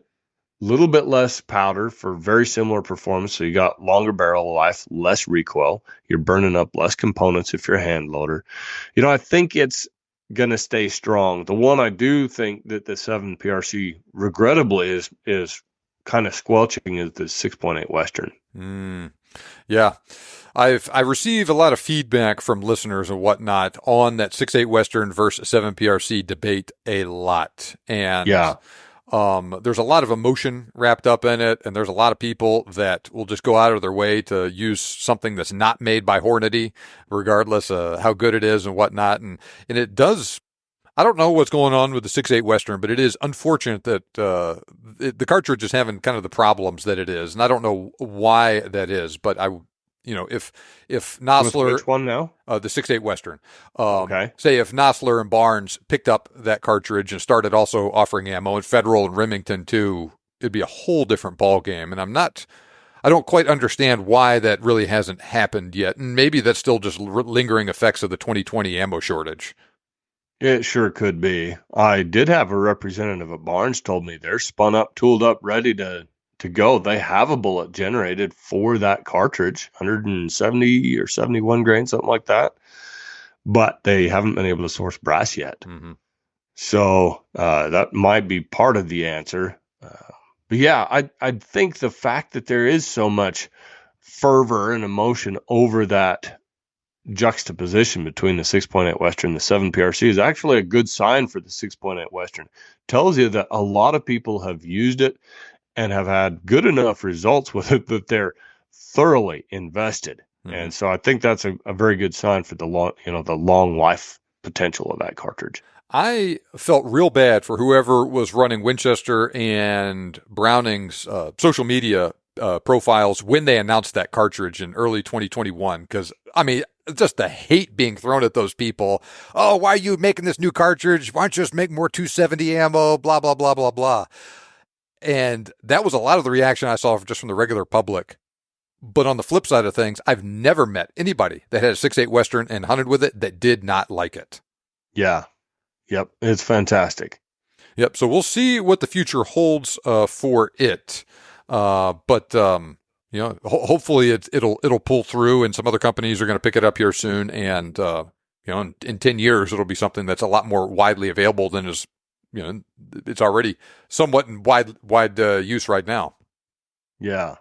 little bit less powder for very similar performance. So you got longer barrel life, less recoil. You're burning up less components if you're a hand loader. I think it's going to stay strong. The one I do think that the 7 PRC regrettably is kind of squelching is the 6.8 Western. Yeah. I receive a lot of feedback from listeners and whatnot on that 6.8 Western versus 7 PRC debate a lot. And yeah. There's a lot of emotion wrapped up in it, and there's a lot of people that will just go out of their way to use something that's not made by Hornady, regardless of how good it is and whatnot. And it does, I don't know what's going on with the 6.8 Western, but it is unfortunate that the cartridge is having kind of the problems that it is. And I don't know why that is, but if Nosler, which one now? The 6.8 Western, okay. Say if Nosler and Barnes picked up that cartridge and started also offering ammo, and Federal and Remington too, it'd be a whole different ball game. And I don't quite understand why that really hasn't happened yet. And maybe that's still just lingering effects of the 2020 ammo shortage. It sure could be. I did have a representative at Barnes told me they're spun up, tooled up, ready to go. They have a bullet generated for that cartridge, 170 or 71 grain, something like that. But they haven't been able to source brass yet. Mm-hmm. So that might be part of the answer. But yeah, I think the fact that there is so much fervor and emotion over that juxtaposition between the 6.8 Western and the 7 PRC is actually a good sign for the 6.8 Western. Tells you that a lot of people have used it and have had good enough results with it that they're thoroughly invested. Mm-hmm. And so I think that's a very good sign for the long life potential of that cartridge. I felt real bad for whoever was running Winchester and Browning's social media profiles when they announced that cartridge in early 2021. Because, just the hate being thrown at those people. Oh, why are you making this new cartridge? Why don't you just make more 270 ammo? Blah, blah, blah, blah, blah. And that was a lot of the reaction I saw just from the regular public. But on the flip side of things, I've never met anybody that had a 6.8 Western and hunted with it that did not like it. Yeah. Yep. It's fantastic. Yep. So we'll see what the future holds for it. But hopefully it'll pull through, and some other companies are going to pick it up here soon. And in 10 years, it'll be something that's a lot more widely available than is, it's already somewhat in wide use right now. Yeah.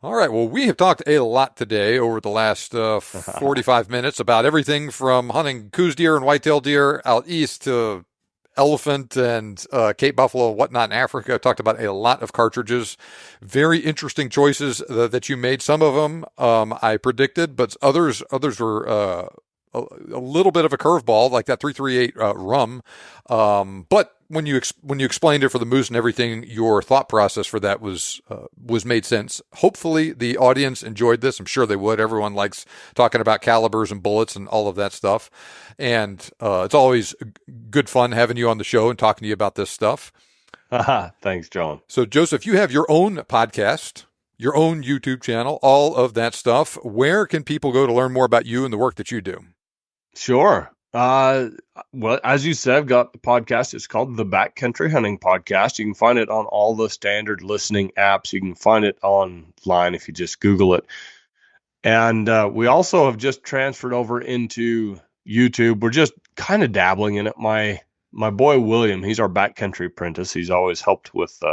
All right. Well, we have talked a lot today over the last 45 minutes about everything from hunting coues deer and whitetail deer out east to elephant and Cape buffalo and whatnot in Africa. Talked about a lot of cartridges. Very interesting choices that you made. Some of them I predicted, but others were a little bit of a curveball, like that 338 rum. But when you explained it for the moose and everything, your thought process for that was made sense. Hopefully the audience enjoyed this. I'm sure they would. Everyone likes talking about calibers and bullets and all of that stuff. And it's always good fun having you on the show and talking to you about this stuff. Thanks, John. So, Joseph, you have your own podcast, your own YouTube channel, all of that stuff. Where can people go to learn more about you and the work that you do? Sure. Well, as you said, I've got the podcast. It's called the Backcountry Hunting Podcast. You can find it on all the standard listening apps. You can find it online if you just Google it. And we also have just transferred over into YouTube. We're just kind of dabbling in it. My boy William, he's our backcountry apprentice. He's always helped with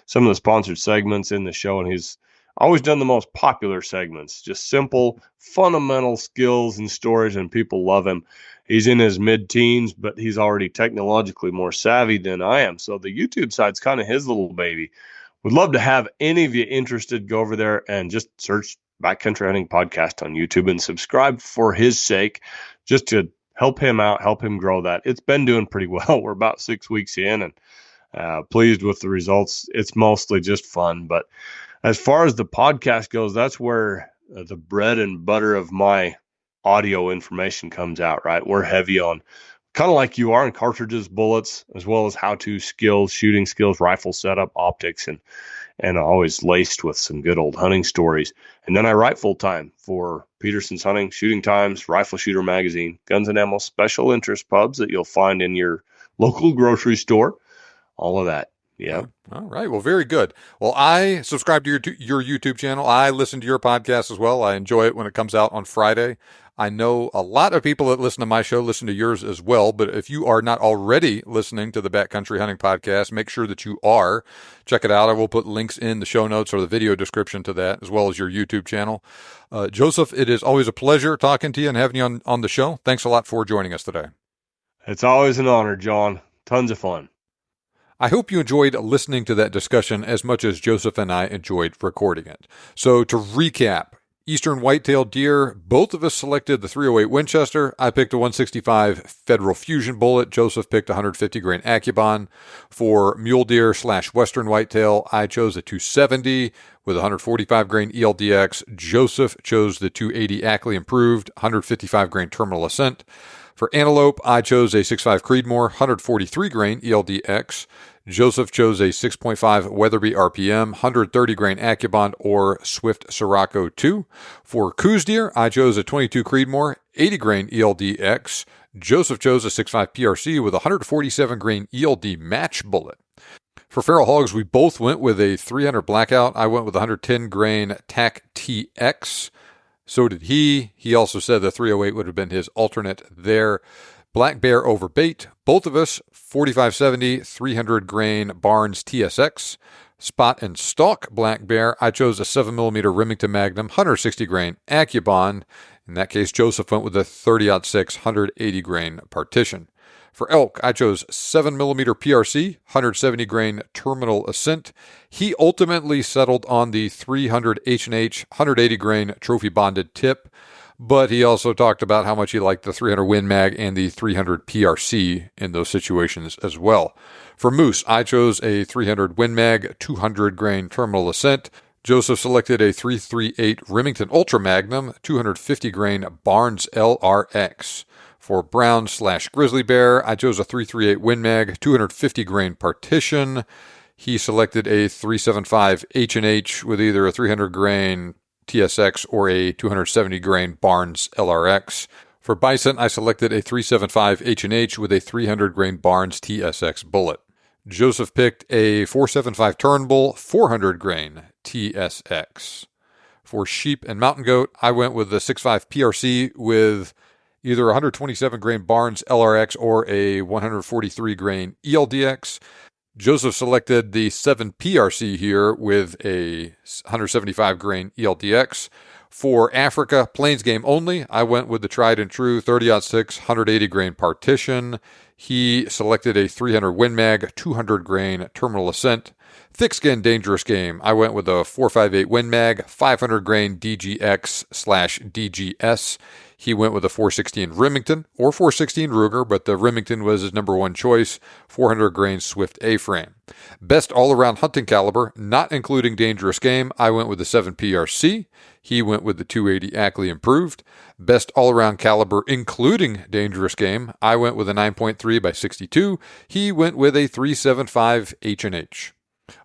some of the sponsored segments in the show, and he's always done the most popular segments, just simple, fundamental skills and stories, and people love him. He's in his mid-teens, but he's already technologically more savvy than I am. So the YouTube side's kind of his little baby. Would love to have any of you interested go over there and just search Backcountry Hunting Podcast on YouTube and subscribe for his sake, just to help him out, help him grow that. It's been doing pretty well. We're about 6 weeks in and pleased with the results. It's mostly just fun, but as far as the podcast goes, that's where the bread and butter of my audio information comes out, right? We're heavy on, kind of like you are, in cartridges, bullets, as well as how-to skills, shooting skills, rifle setup, optics, and always laced with some good old hunting stories. And then I write full-time for Peterson's Hunting, Shooting Times, Rifle Shooter Magazine, Guns and Ammo special interest pubs that you'll find in your local grocery store, all of that. Yeah. All right. Well, very good. Well, I subscribe to your YouTube channel. I listen to your podcast as well. I enjoy it when it comes out on Friday. I know a lot of people that listen to my show listen to yours as well, but if you are not already listening to the Backcountry Hunting Podcast, make sure that you are. Check it out. I will put links in the show notes or the video description to that, as well as your YouTube channel. Joseph, it is always a pleasure talking to you and having you on the show. Thanks a lot for joining us today. It's always an honor, John. Tons of fun. I hope you enjoyed listening to that discussion as much as Joseph and I enjoyed recording it. So to recap, Eastern whitetail deer, both of us selected the 308 Winchester. I picked a 165 Federal Fusion bullet. Joseph picked a 150 grain Accubon. For mule deer / Western whitetail, I chose a 270 with 145 grain ELDX. Joseph chose the 280 Ackley Improved, 155 grain Terminal Ascent. For antelope, I chose a 6.5 Creedmoor, 143 grain ELDX. Joseph chose a 6.5 Weatherby RPM, 130 grain Accubon or Swift Sirocco 2. For coues deer, I chose a 22 Creedmoor, 80 grain ELDX. Joseph chose a 6.5 PRC with 147 grain ELD match bullet. For feral hogs, we both went with a 300 Blackout. I went with 110 grain TAC TX. So did he. He also said the 308 would have been his alternate there. Black Bear over bait. Both of us, 4570, 300 grain Barnes TSX. Spot and Stalk Black Bear. I chose a 7mm Remington Magnum, 160 grain Accubon. In that case, Joseph went with the 30-06, 180 grain Partition. For elk, I chose 7mm PRC, 170 grain Terminal Ascent. He ultimately settled on the 300 H&H, 180 grain Trophy Bonded Tip, but he also talked about how much he liked the 300 Win Mag and the 300 PRC in those situations as well. For moose, I chose a 300 Win Mag, 200 grain Terminal Ascent. Joseph selected a 338 Remington Ultra Magnum, 250 grain Barnes LRX. For brown / grizzly bear, I chose a 338 Win Mag, 250 grain Partition. He selected a 375 H&H with either a 300 grain TSX or a 270 grain Barnes LRX. For bison, I selected a 375 H&H with a 300 grain Barnes TSX bullet. Joseph picked a 475 Turnbull 400 grain TSX. For sheep and mountain goat, I went with the 6.5 PRC with either 127 grain Barnes LRX or a 143 grain ELDX. Joseph selected the 7 PRC here with a 175 grain ELDX. For Africa, plains game only, I went with the tried and true 30-06 180 grain Partition. He selected a 300 Win Mag, 200 grain Terminal Ascent. Thick skin dangerous game, I went with a 458 Win Mag, 500 grain DGX/DGS. He went with a 416 Remington or 416 Ruger, but the Remington was his number one choice, 400 grain Swift A-frame. Best all-around hunting caliber, not including dangerous game, I went with the 7 PRC. He went with the 280 Ackley Improved. Best all-around caliber, including dangerous game, I went with a 9.3 by 62. He went with a 375 H&H.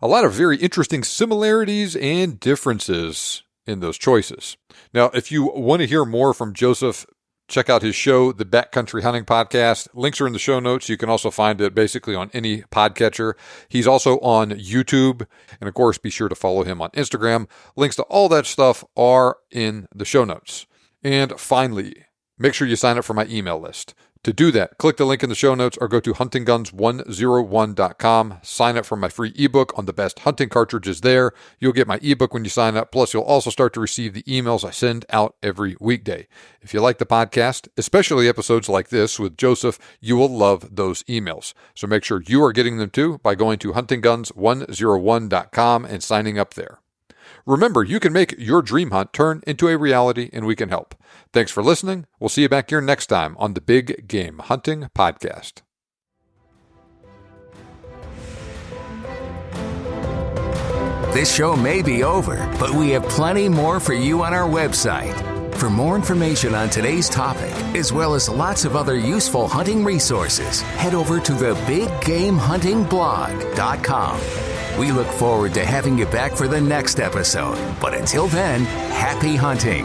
A lot of very interesting similarities and differences in those choices. Now, if you want to hear more from Joseph, check out his show, the Backcountry Hunting Podcast. Links are in the show notes. You can also find it basically on any podcatcher. He's also on YouTube. And of course, be sure to follow him on Instagram. Links to all that stuff are in the show notes. And finally, make sure you sign up for my email list. To do that, click the link in the show notes or go to huntingguns101.com. Sign up for my free ebook on the best hunting cartridges there. You'll get my ebook when you sign up. Plus, you'll also start to receive the emails I send out every weekday. If you like the podcast, especially episodes like this with Joseph, you will love those emails. So make sure you are getting them too by going to huntingguns101.com and signing up there. Remember, you can make your dream hunt turn into a reality, and we can help. Thanks for listening. We'll see you back here next time on the Big Game Hunting Podcast. This show may be over, but we have plenty more for you on our website. For more information on today's topic, as well as lots of other useful hunting resources, head over to the BigGameHuntingBlog.com. We look forward to having you back for the next episode. But until then, happy hunting.